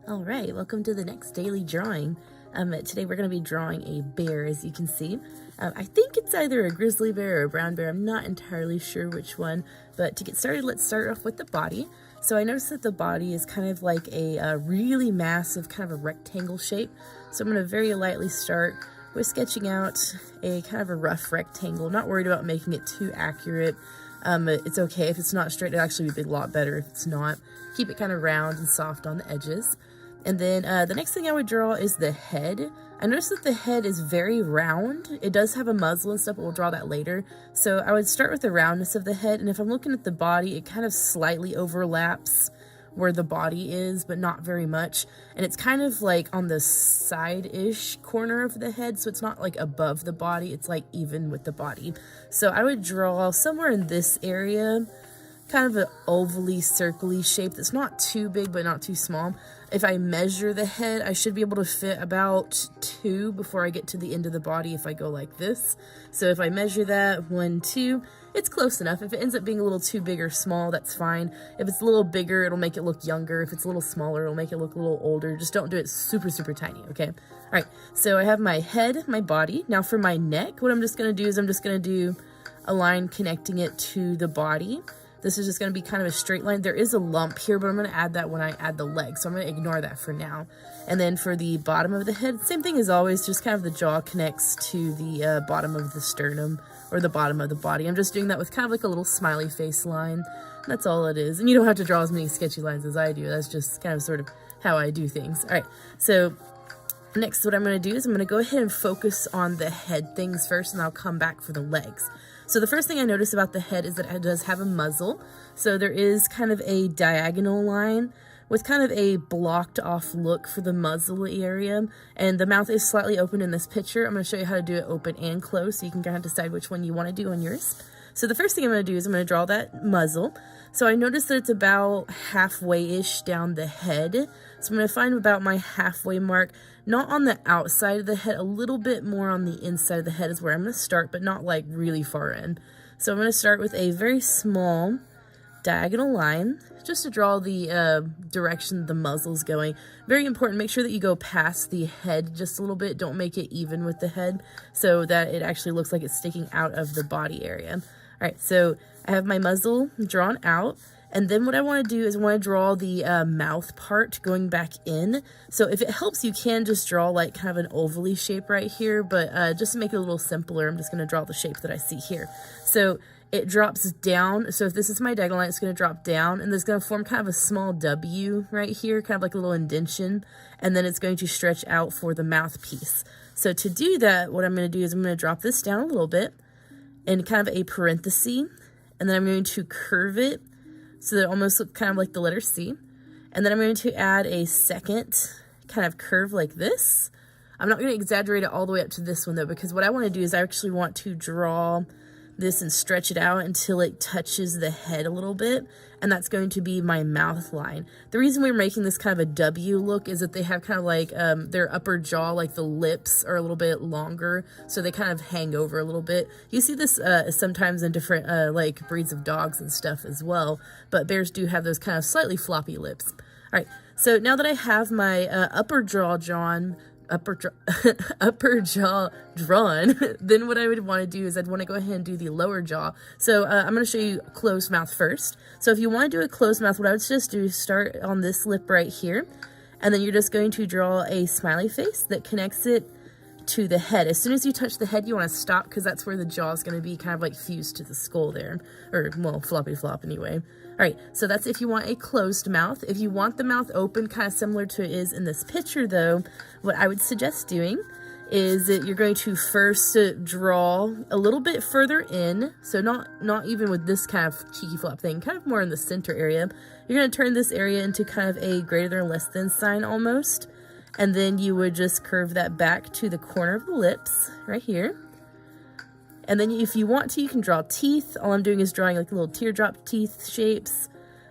All right, welcome to the next daily drawing. Today we're going to be drawing a bear, as you can see. I think it's either a grizzly bear or a brown bear. I'm not entirely sure which one, but to get started, let's start off with the body. So I noticed that the body is kind of like a really massive, kind of a rectangle shape. So I'm going to very lightly start with sketching out a kind of a rough rectangle. Not worried about making it too accurate. It's okay if it's not straight. It'll actually be a lot better if it's not. Keep it kind of round and soft on the edges. And then the next thing I would draw is the head. I noticed that the head is very round. It does have a muzzle and stuff, but we'll draw that later. So I would start with the roundness of the head, and if I'm looking at the body, it kind of slightly overlaps where the body is, but not very much. And it's kind of like on the side-ish corner of the head, so it's not like above the body, it's like even with the body. So I would draw somewhere in this area, kind of an ovally, circly shape that's not too big but not too small. If I measure the head, I should be able to fit about 2 before I get to the end of the body if I go like this. So if I measure that, 1, 2, it's close enough. If it ends up being a little too big or small, that's fine. If it's a little bigger, it'll make it look younger. If it's a little smaller, it'll make it look a little older. Just don't do it super, super tiny, okay? All right, so I have my head, my body. Now for my neck, what I'm just gonna do is I'm just gonna do a line connecting it to the body. This is just going to be kind of a straight line. There is a lump here, but I'm going to add that when I add the leg, so I'm going to ignore that for now. And then for the bottom of the head, same thing as always, just kind of the jaw connects to the bottom of the sternum, or the bottom of the body. I'm just doing that with kind of like a little smiley face line. That's all it is. And you don't have to draw as many sketchy lines as I do. That's just kind of sort of how I do things. All right, so next what I'm going to do is I'm going to go ahead and focus on the head things first, and I'll come back for the legs. So the first thing I notice about the head is that it does have a muzzle. So there is kind of a diagonal line with kind of a blocked off look for the muzzle area. And the mouth is slightly open in this picture. I'm going to show you how to do it open and closed so you can kind of decide which one you want to do on yours. So the first thing I'm going to do is I'm going to draw that muzzle. So I noticed that it's about halfway-ish down the head. So I'm going to find about my halfway mark, not on the outside of the head, a little bit more on the inside of the head is where I'm going to start, but not like really far in. So I'm going to start with a very small diagonal line, just to draw the direction the muzzle's going. Very important, make sure that you go past the head just a little bit. Don't make it even with the head so that it actually looks like it's sticking out of the body area. All right, so I have my muzzle drawn out, and then what I want to do is I want to draw the mouth part going back in. So if it helps, you can just draw like kind of an ovally shape right here, but just to make it a little simpler, I'm just going to draw the shape that I see here. So it drops down. So if this is my diagonal line, it's going to drop down, and there's going to form kind of a small W right here, kind of like a little indentation, and then it's going to stretch out for the mouthpiece. So to do that, what I'm going to do is I'm going to drop this down a little bit in kind of a parenthesis, and then I'm going to curve it so that it almost looks kind of like the letter C. And then I'm going to add a second kind of curve like this. I'm not going to exaggerate it all the way up to this one though, because what I want to do is I actually want to draw this and stretch it out until it touches the head a little bit, and that's going to be my mouth line. The reason we're making this kind of a W look is that they have kind of like their upper jaw, like the lips are a little bit longer, so they kind of hang over a little bit. You see this sometimes in different like breeds of dogs and stuff as well, but bears do have those kind of slightly floppy lips. All right, so now that I have my upper jaw drawn, then what I would want to do is I'd want to go ahead and do the lower jaw. So I'm going to show you closed mouth first. So if you want to do a closed mouth, what I would just do is start on this lip right here, and then you're just going to draw a smiley face that connects it to the head. As soon as you touch the head, you want to stop, because that's where the jaw is going to be kind of like fused to the skull there, or well, floppy flop anyway. All right, so that's if you want a closed mouth. If you want the mouth open, kind of similar to it is in this picture though, what I would suggest doing is that you're going to first draw a little bit further in, so not even with this kind of cheeky flop thing, kind of more in the center area. You're going to turn this area into kind of a greater than or less than sign almost, and then you would just curve that back to the corner of the lips right here. And then if you want to, you can draw teeth. All I'm doing is drawing like little teardrop teeth shapes.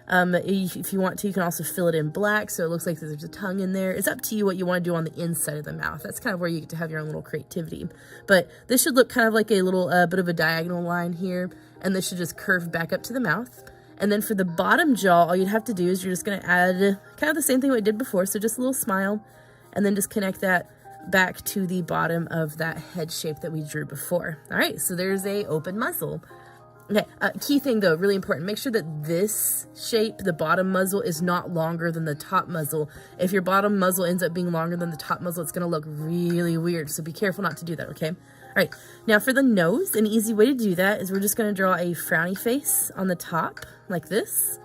If you want to, you can also fill it in black so it looks like there's a tongue in there. It's up to you what you want to do on the inside of the mouth. That's kind of where you get to have your own little creativity. But this should look kind of like a little bit of a diagonal line here, and this should just curve back up to the mouth. And then for the bottom jaw, all you'd have to do is you're just going to add kind of the same thing we did before. So just a little smile, and then just connect that back to the bottom of that head shape that we drew before. All right, so there's a open muzzle. Okay, key thing though, really important, make sure that this shape, the bottom muzzle, is not longer than the top muzzle. If your bottom muzzle ends up being longer than the top muzzle, it's gonna look really weird, so be careful not to do that, okay? All right, now for the nose, an easy way to do that is we're just gonna draw a frowny face on the top, like this.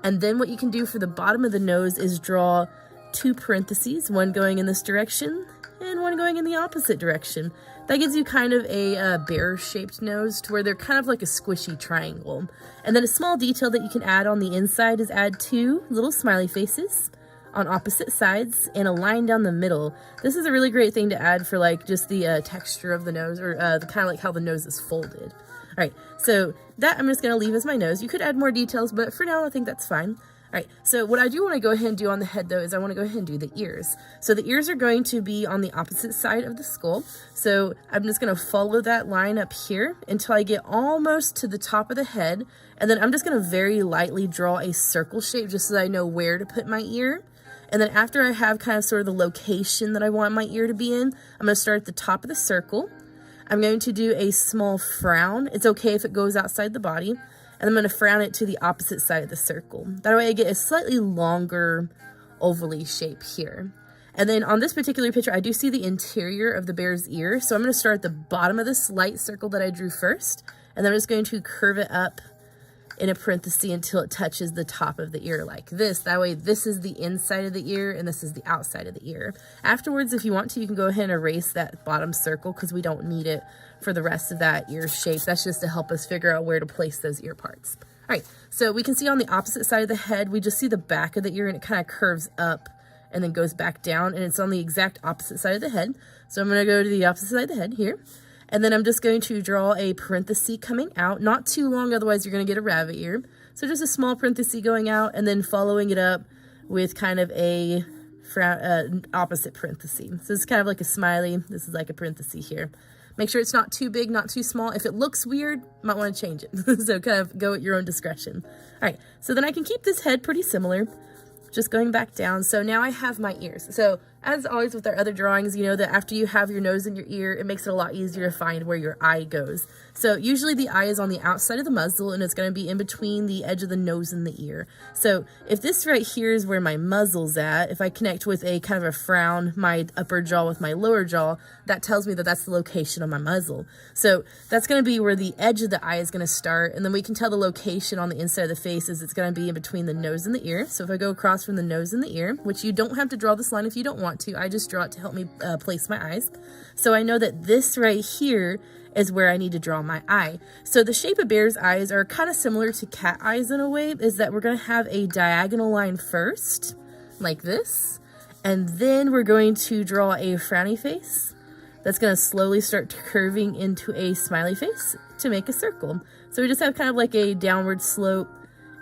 And then what you can do for the bottom of the nose is draw 2 parentheses, one going in this direction and one going in the opposite direction. That gives you kind of a bear-shaped nose to where they're kind of like a squishy triangle. And then a small detail that you can add on the inside is add 2 little smiley faces on opposite sides and a line down the middle. This is a really great thing to add for like just the texture of the nose, or the kind of like how the nose is folded. All right, so that I'm just gonna leave as my nose. You could add more details, but for now I think that's fine. All right, so what I do want to go ahead and do on the head though is I want to go ahead and do the ears. So the ears are going to be on the opposite side of the skull. So I'm just going to follow that line up here until I get almost to the top of the head. And then I'm just going to very lightly draw a circle shape just so that I know where to put my ear. And then after I have kind of sort of the location that I want my ear to be in, I'm going to start at the top of the circle. I'm going to do a small frown. It's okay if it goes outside the body. And I'm going to frown it to the opposite side of the circle. That way I get a slightly longer ovally shape here. And then on this particular picture, I do see the interior of the bear's ear. So I'm going to start at the bottom of this light circle that I drew first. And then I'm just going to curve it up in a parenthesis until it touches the top of the ear like this. That way this is the inside of the ear and this is the outside of the ear. Afterwards, if you want to, you can go ahead and erase that bottom circle because we don't need it for the rest of that ear shape. That's just to help us figure out where to place those ear parts. All right, so we can see on the opposite side of the head, we just see the back of the ear and it kind of curves up and then goes back down, and it's on the exact opposite side of the head. So I'm gonna go to the opposite side of the head here. And then I'm just going to draw a parenthesis coming out, not too long, otherwise you're going to get a rabbit ear. So just a small parenthesis going out and then following it up with kind of a opposite parenthesis. So it's kind of like a smiley. This is like a parenthesis here. Make sure it's not too big, not too small. If it looks weird, you might want to change it. So kind of go at your own discretion. All right, so then I can keep this head pretty similar, just going back down. So now I have my ears. So as always with our other drawings, you know that after you have your nose and your ear, it makes it a lot easier to find where your eye goes. So usually the eye is on the outside of the muzzle and it's going to be in between the edge of the nose and the ear. So if this right here is where my muzzle's at, if I connect with a kind of a frown, my upper jaw with my lower jaw, that tells me that that's the location of my muzzle. So that's going to be where the edge of the eye is going to start. And then we can tell the location on the inside of the face is it's going to be in between the nose and the ear. So if I go across from the nose and the ear, which you don't have to draw this line if you don't want to, I just draw it to help me place my eyes. So I know that this right here is where I need to draw my eye. So the shape of bear's eyes are kind of similar to cat eyes in a way, is that we're going to have a diagonal line first, like this, and then we're going to draw a frowny face that's going to slowly start curving into a smiley face to make a circle. So we just have kind of like a downward slope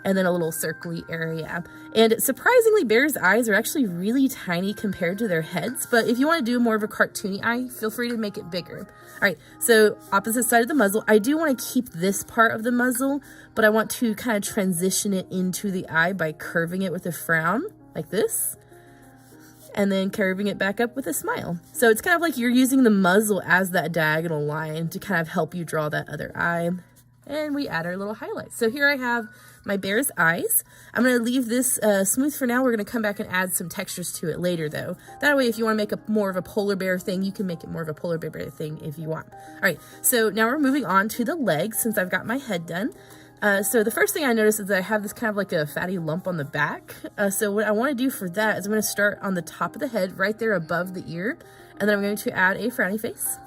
and then a little circly area. And surprisingly, bears' eyes are actually really tiny compared to their heads, but if you want to do more of a cartoony eye, feel free to make it bigger. All right, so opposite side of the muzzle. I do want to keep this part of the muzzle, but I want to kind of transition it into the eye by curving it with a frown, like this, and then curving it back up with a smile. So it's kind of like you're using the muzzle as that diagonal line to kind of help you draw that other eye. And we add our little highlights. So here I have my bear's eyes. I'm going to leave this smooth for now. We're going to come back and add some textures to it later though. That way if you want to make a more of a polar bear thing, you can make it more of a polar bear thing if you want. All right, so now we're moving on to the legs since I've got my head done. So the first thing I noticed is that I have this kind of like a fatty lump on the back. So what I want to do for that is I'm going to start on the top of the head right there above the ear. And then I'm going to add a frowny face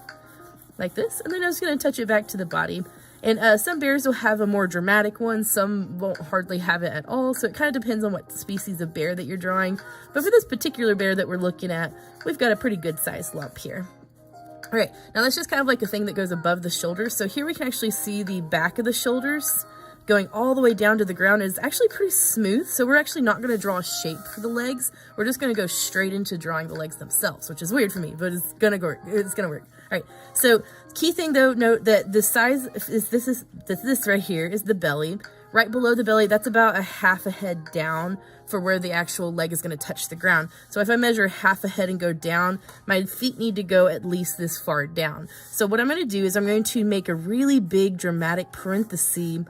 like this. And then I'm just going to touch it back to the body. And some bears will have a more dramatic one, some won't hardly have it at all, so it kind of depends on what species of bear that you're drawing. But for this particular bear that we're looking at, we've got a pretty good sized lump here. All right, now that's just kind of like a thing that goes above the shoulders. So here we can actually see the back of the shoulders going all the way down to the ground. It's actually pretty smooth, so we're actually not going to draw a shape for the legs. We're just going to go straight into drawing the legs themselves, which is weird for me, but it's gonna work. It's gonna work. All right, so key thing though, note that the size is this right here is the belly. right below the belly, that's about a half a head down for where the actual leg is going to touch the ground. So if I measure half a head and go down, my feet need to go at least this far down. So what I'm going to do is I'm going to make a really big dramatic parenthesis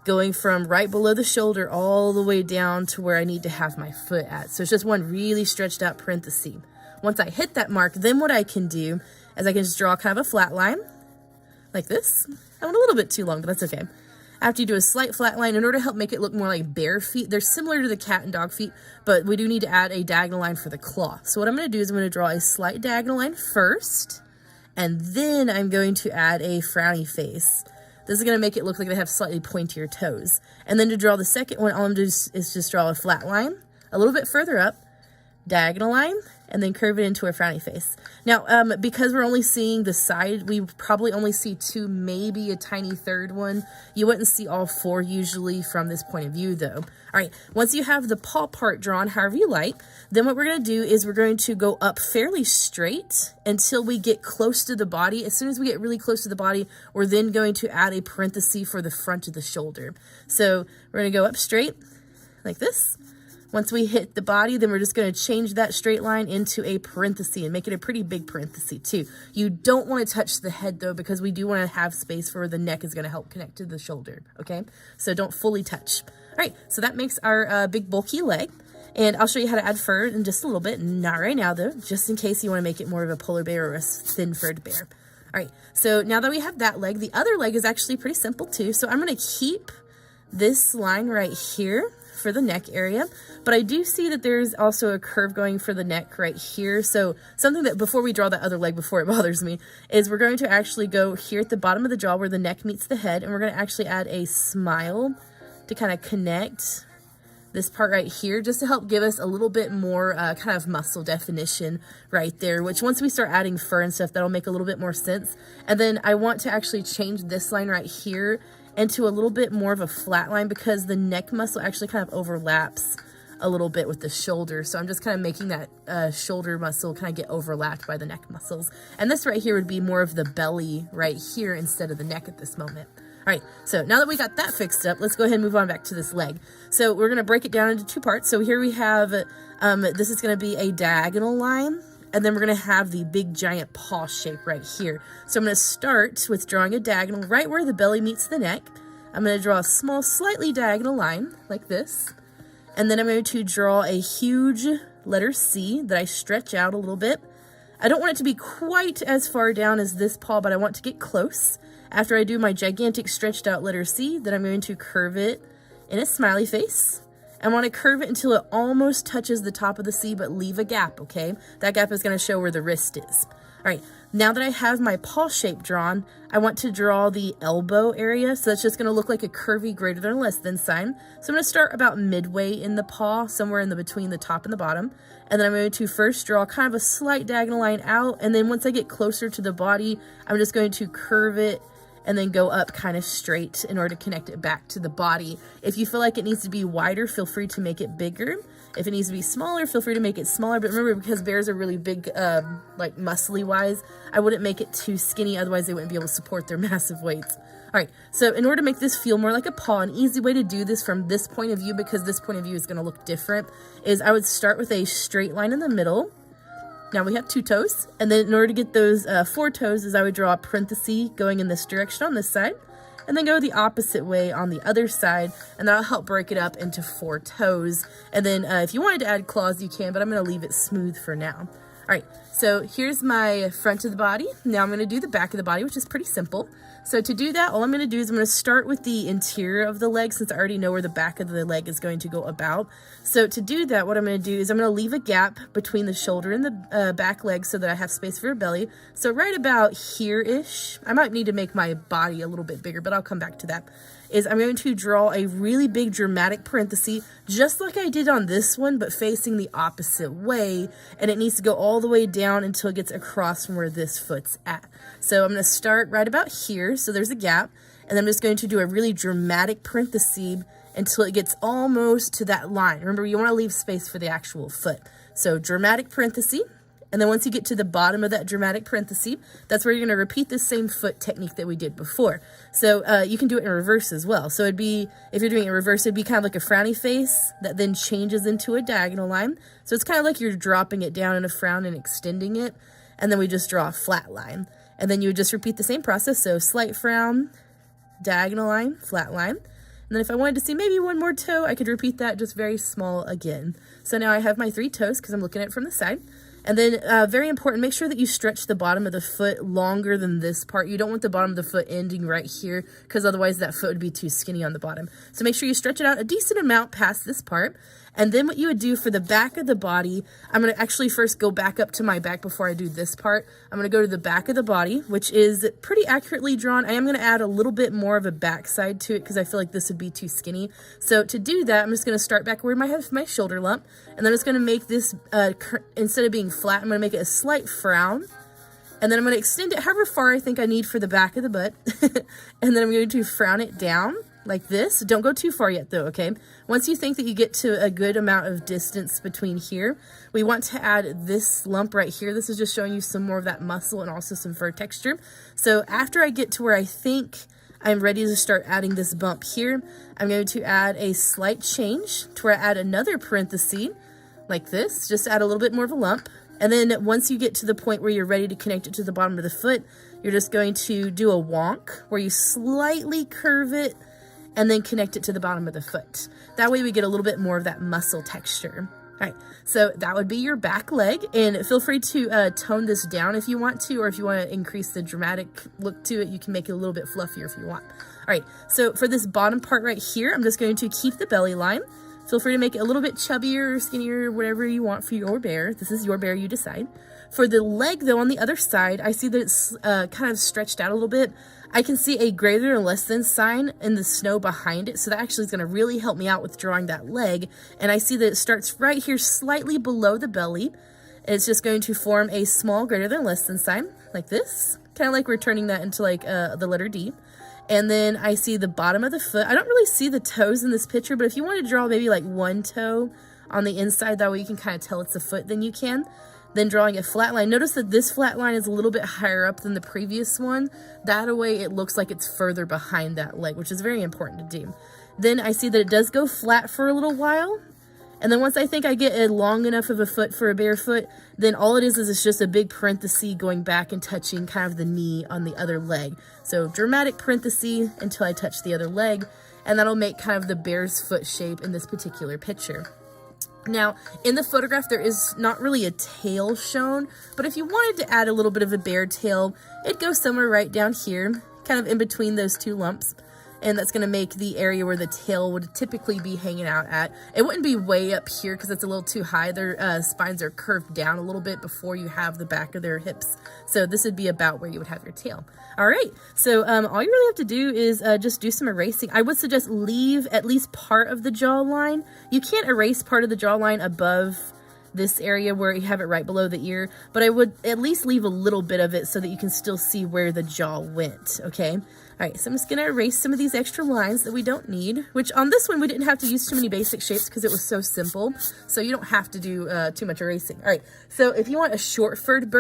going from right below the shoulder all the way down to where I need to have my foot at. So it's just one really stretched out parenthesis. Once I hit that mark, then what I can do is I can just draw kind of a flat line like this. I went a little bit too long, but that's okay. After you do a slight flat line, in order to help make it look more like bear feet, they're similar to the cat and dog feet, but we do need to add a diagonal line for the claw. So what I'm going to do is I'm going to draw a slight diagonal line first, and then I'm going to add a frowny face. This is going to make it look like they have slightly pointier toes. And then to draw the second one, all I'm going to do is just draw a flat line a little bit further up, diagonal line, and then curve it into a frowny face. Now, because we're only seeing the side, we probably only see two, maybe a tiny third one. You wouldn't see all four usually from this point of view though. All right, once you have the paw part drawn however you like, then what we're gonna do is we're going to go up fairly straight until we get close to the body. As soon as we get really close to the body, we're then going to add a parenthesis for the front of the shoulder. So we're gonna go up straight like this. Once we hit the body, then we're just going to change that straight line into a parenthesis and make it a pretty big parenthesis too. You don't want to touch the head though, because we do want to have space for where the neck is going to help connect to the shoulder, okay? So don't fully touch. All right, so that makes our big bulky leg. And I'll show you how to add fur in just a little bit. Not right now though, just in case you want to make it more of a polar bear or a thin furred bear. All right, so now that we have that leg, the other leg is actually pretty simple too. So I'm going to keep this line right here for the neck area, but I do see that there's also a curve going for the neck right here. So something that before we draw that other leg, before it bothers me, is we're going to actually go here at the bottom of the jaw where the neck meets the head, and we're going to actually add a smile to kind of connect this part right here, just to help give us a little bit more kind of muscle definition right there, which once we start adding fur and stuff, that'll make a little bit more sense. And then I want to actually change this line right here into a little bit more of a flat line, because the neck muscle actually kind of overlaps a little bit with the shoulder. So I'm just kind of making that shoulder muscle kind of get overlapped by the neck muscles. And this right here would be more of the belly right here instead of the neck at this moment. All right, so now that we got that fixed up, let's go ahead and move on back to this leg. So we're gonna break it down into two parts. So here we have, this is gonna be a diagonal line, and then we're gonna have the big giant paw shape right here. So I'm gonna start with drawing a diagonal right where the belly meets the neck. I'm gonna draw a small, slightly diagonal line like this. And then I'm going to draw a huge letter C that I stretch out a little bit. I don't want it to be quite as far down as this paw, but I want to get close. After I do my gigantic stretched out letter C, then I'm going to curve it in a smiley face. I want to curve it until it almost touches the top of the C, but leave a gap, okay? That gap is going to show where the wrist is. All right, now that I have my paw shape drawn, I want to draw the elbow area. So that's just going to look like a curvy greater than or less than sign. So I'm going to start about midway in the paw, somewhere in the between the top and the bottom. And then I'm going to first draw kind of a slight diagonal line out. And then once I get closer to the body, I'm just going to curve it and then go up kind of straight in order to connect it back to the body. If you feel like it needs to be wider, feel free to make it bigger. If it needs to be smaller, feel free to make it smaller. But remember, because bears are really big, like muscly wise, I wouldn't make it too skinny, otherwise they wouldn't be able to support their massive weights. All right, so in order to make this feel more like a paw, an easy way to do this from this point of view, because this point of view is gonna look different, is I would start with a straight line in the middle. Now we have 2 toes, and then in order to get those 4 toes, is I would draw a parenthesis going in this direction on this side, and then go the opposite way on the other side, and that'll help break it up into 4 toes. And then if you wanted to add claws, you can, but I'm going to leave it smooth for now. All right, so here's my front of the body. Now I'm going to do the back of the body, which is pretty simple. So to do that, all I'm going to do is I'm going to start with the interior of the leg, since I already know where the back of the leg is going to go about. So to do that, what I'm going to do is I'm going to leave a gap between the shoulder and the back leg so that I have space for a belly. So right about here-ish, I might need to make my body a little bit bigger, but I'll come back to that, is I'm going to draw a really big dramatic parenthesis, just like I did on this one, but facing the opposite way. And it needs to go all the way down until it gets across from where this foot's at. So I'm going to start right about here. So there's a gap. And I'm just going to do a really dramatic parenthesis until it gets almost to that line. Remember, you want to leave space for the actual foot. So dramatic parenthesis. And then once you get to the bottom of that dramatic parenthesis, that's where you're going to repeat the same foot technique that we did before. So you can do it in reverse as well. So it'd be, if you're doing it in reverse, it'd be kind of like a frowny face that then changes into a diagonal line. So it's kind of like you're dropping it down in a frown and extending it. And then we just draw a flat line. And then you would just repeat the same process. So slight frown, diagonal line, flat line. And then if I wanted to see maybe one more toe, I could repeat that just very small again. So now I have my 3 toes because I'm looking at it from the side. And then very important, make sure that you stretch the bottom of the foot longer than this part. You don't want the bottom of the foot ending right here because otherwise that foot would be too skinny on the bottom. So make sure you stretch it out a decent amount past this part. And then what you would do for the back of the body, I'm going to actually first go back up to my back before I do this part. I'm going to go to the back of the body, which is pretty accurately drawn. I am going to add a little bit more of a backside to it because I feel like this would be too skinny. So to do that, I'm just going to start back where I have my shoulder lump. And then I'm just going to make this, instead of being flat, I'm going to make it a slight frown. And then I'm going to extend it however far I think I need for the back of the butt. And then I'm going to frown it down like this. Don't go too far yet though, okay? Once you think that you get to a good amount of distance between here, we want to add this lump right here. This is just showing you some more of that muscle and also some fur texture. So after I get to where I think I'm ready to start adding this bump here, I'm going to add a slight change to where I add another parenthesis like this, just add a little bit more of a lump. And then once you get to the point where you're ready to connect it to the bottom of the foot, you're just going to do a wonk where you slightly curve it and then connect it to the bottom of the foot. That way we get a little bit more of that muscle texture. All right, so that would be your back leg, and feel free to tone this down if you want to, or if you want to increase the dramatic look to it, you can make it a little bit fluffier if you want. All right, so for this bottom part right here, I'm just going to keep the belly line. Feel free to make it a little bit chubbier or skinnier, whatever you want for your bear. This is your bear, you decide. For the leg, though, on the other side, I see that it's kind of stretched out a little bit. I can see a greater than or less than sign in the snow behind it, so that actually is going to really help me out with drawing that leg. And I see that it starts right here slightly below the belly. It's just going to form a small greater than or less than sign, like this. Kind of like we're turning that into like the letter D. And then I see the bottom of the foot. I don't really see the toes in this picture, but if you want to draw maybe like one toe on the inside, that way you can kind of tell it's a foot, then you can. Then drawing a flat line. Notice that this flat line is a little bit higher up than the previous one. That way it looks like it's further behind that leg, which is very important to do. Then I see that it does go flat for a little while. And then once I think I get a long enough of a foot for a barefoot, then all it is it's just a big parenthesis going back and touching kind of the knee on the other leg. So dramatic parenthesis until I touch the other leg, and that'll make kind of the bear's foot shape in this particular picture. Now, in the photograph, there is not really a tail shown, but if you wanted to add a little bit of a bear tail, it'd go somewhere right down here, kind of in between those two lumps. And that's going to make the area where the tail would typically be hanging out at. It wouldn't be way up here because it's a little too high. Their spines are curved down a little bit before you have the back of their hips. So this would be about where you would have your tail. All right, so all you really have to do is just do some erasing. I would suggest leave at least part of the jawline. You can't erase part of the jawline above this area where you have it right below the ear, but I would at least leave a little bit of it so that you can still see where the jaw went, okay? All right, so I'm just gonna erase some of these extra lines that we don't need, which on this one we didn't have to use too many basic shapes because it was so simple, so you don't have to do too much erasing. All right, so if you want a short-furred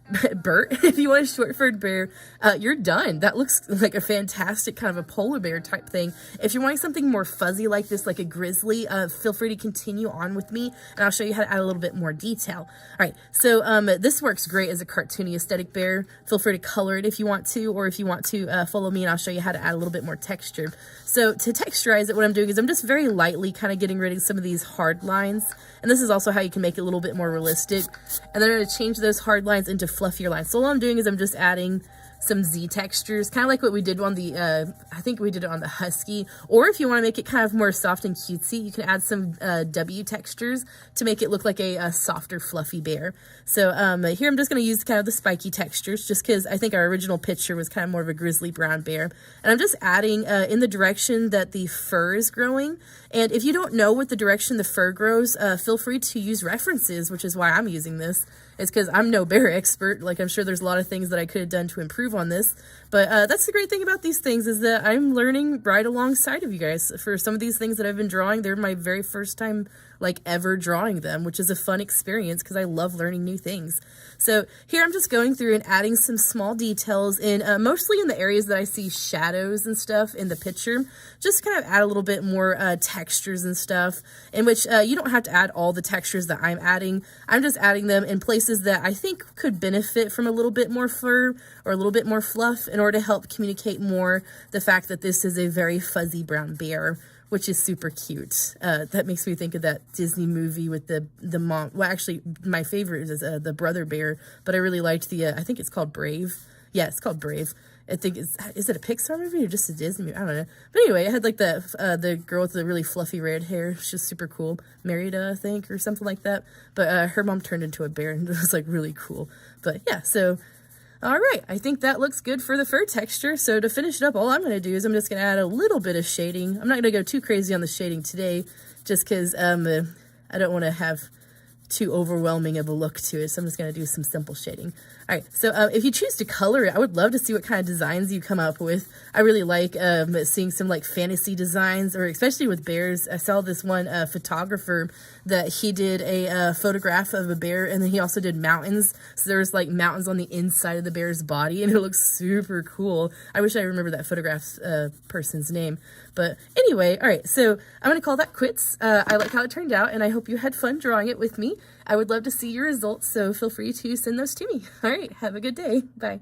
if you want a short-furred bear, you're done. That looks like a fantastic kind of a polar bear type thing. If you're wanting something more fuzzy like this, like a grizzly, feel free to continue on with me, and I'll show you how to add a little bit more detail. All right, so this works great as a cartoony aesthetic bear. Feel free to color it if you want to, or if you want to follow me and I'll show you how to add a little bit more texture. So to texturize it, what I'm doing is I'm just very lightly kind of getting rid of some of these hard lines, and this is also how you can make it a little bit more realistic. And then I'm going to change those hard lines into fluffier lines. So all I'm doing is I'm just adding some Z textures, kind of like what we did on the, I think we did it on the Husky, or if you want to make it kind of more soft and cutesy, you can add some W textures to make it look like a softer, fluffy bear. So here I'm just going to use kind of the spiky textures, just because I think our original picture was kind of more of a grizzly brown bear. And I'm just adding in the direction that the fur is growing. And if you don't know what the direction the fur grows, feel free to use references, which is why I'm using this. It's because I'm no bear expert. Like, I'm sure there's a lot of things that I could have done to improve on this. But that's the great thing about these things, is that I'm learning right alongside of you guys. For some of these things that I've been drawing, they're my very first time like ever drawing them, which is a fun experience because I love learning new things. So here I'm just going through and adding some small details in, mostly in the areas that I see shadows and stuff in the picture, just kind of add a little bit more textures and stuff, in which you don't have to add all the textures that I'm adding. I'm just adding them in places that I think could benefit from a little bit more fur or a little bit more fluff in order to help communicate more the fact that this is a very fuzzy brown bear, which is super cute. That makes me think of that Disney movie with the mom. Well, actually, my favorite is the brother bear, but I really liked the, I think it's called Brave. Yeah, it's called Brave. I think is it a Pixar movie or just a Disney movie? I don't know. But anyway, it had like the girl with the really fluffy red hair. She's super cool. Merida, I think, or something like that. But her mom turned into a bear, and it was like really cool. But yeah, so all right, I think that looks good for the fur texture. So to finish it up, all I'm going to do is I'm just going to add a little bit of shading. I'm not going to go too crazy on the shading today, just because I don't want to have too overwhelming of a look to it. So I'm just going to do some simple shading. All right, so if you choose to color it, I would love to see what kind of designs you come up with. I really like seeing some like fantasy designs, or especially with bears. I saw this one photographer that he did a photograph of a bear, and then he also did mountains. So there was like mountains on the inside of the bear's body, and it looks super cool. I wish I remember that photograph person's name. But anyway, all right, so I'm going to call that quits. I like how it turned out, and I hope you had fun drawing it with me. I would love to see your results, so feel free to send those to me. All right, have a good day. Bye.